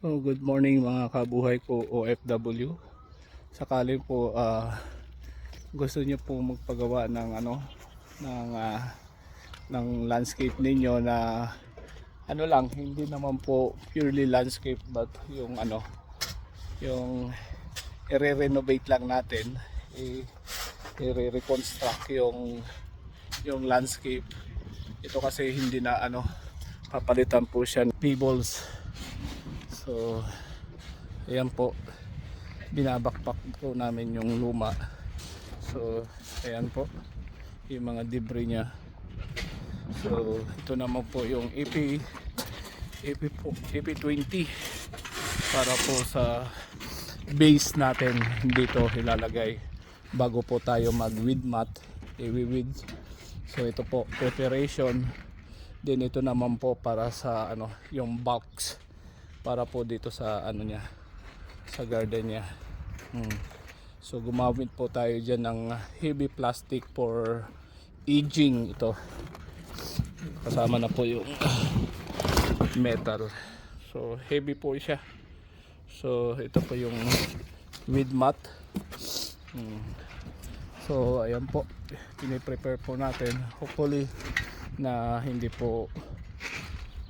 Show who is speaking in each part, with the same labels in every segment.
Speaker 1: Oh, good morning mga kabuhay ko OFW. Sakali po gusto niyo po magpagawa ng ng ng landscape ninyo na lang, hindi naman po purely landscape but yung yung i-renovate lang natin, i-reconstruct yung landscape. Ito kasi hindi na papalitan po siya ng pebbles. So ayan po, binabakpak po namin yung luma. So ayan po yung mga debris nya. So ito naman po yung AP20 para po sa base natin dito ilalagay bago po tayo mag weed mat, i-weed. So ito po preparation din, ito naman po para sa yung box para po dito sa niya, sa garden niya. So gumamit po tayo dyan ng heavy plastic for aging. Ito kasama na po yung metal, so heavy po siya. So ito po yung weed mat. So ayan po, piniprepare po natin, hopefully na hindi po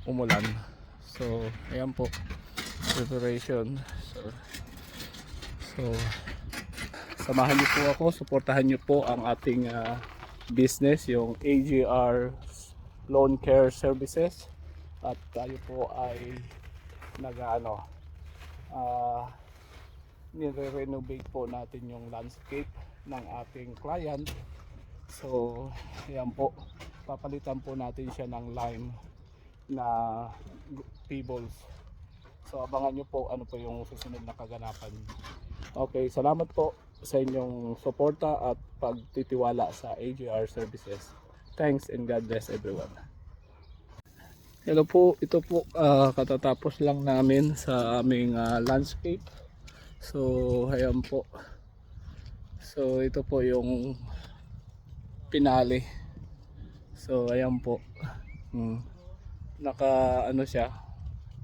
Speaker 1: umulan. So ayan po, preparation. So samahan niyo po ako, suportahan niyo po ang ating business, yung AGR Lawn Care Services. At tayo po ay nire-renovate po natin yung landscape ng ating client. So ayan po, papalitan po natin siya ng lime na pebbles. So abangan nyo po ano po yung susunod na kaganapan. Okay, salamat po sa inyong suporta at pagtitiwala sa AGR Services. Thanks and God bless everyone. Hello po, ito po katatapos lang namin sa aming landscape. So ayan po. So ito po yung pinali. So ayan po. Naka siya,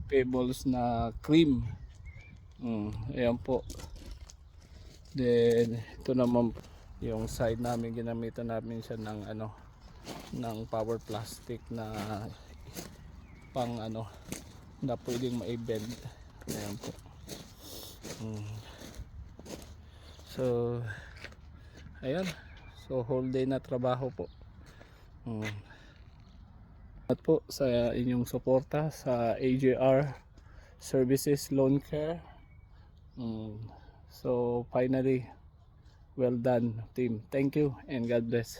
Speaker 1: pebbles na cream. Ayan po. Then ito naman yung side namin, ginamitan namin siya ng ng power plastic na pang na pwedeng ma-bend. Ayan po. So ayan, so whole day na trabaho po. At po sa inyong suporta sa AJR Services Lawn Care. So finally, well done team. Thank you and God bless.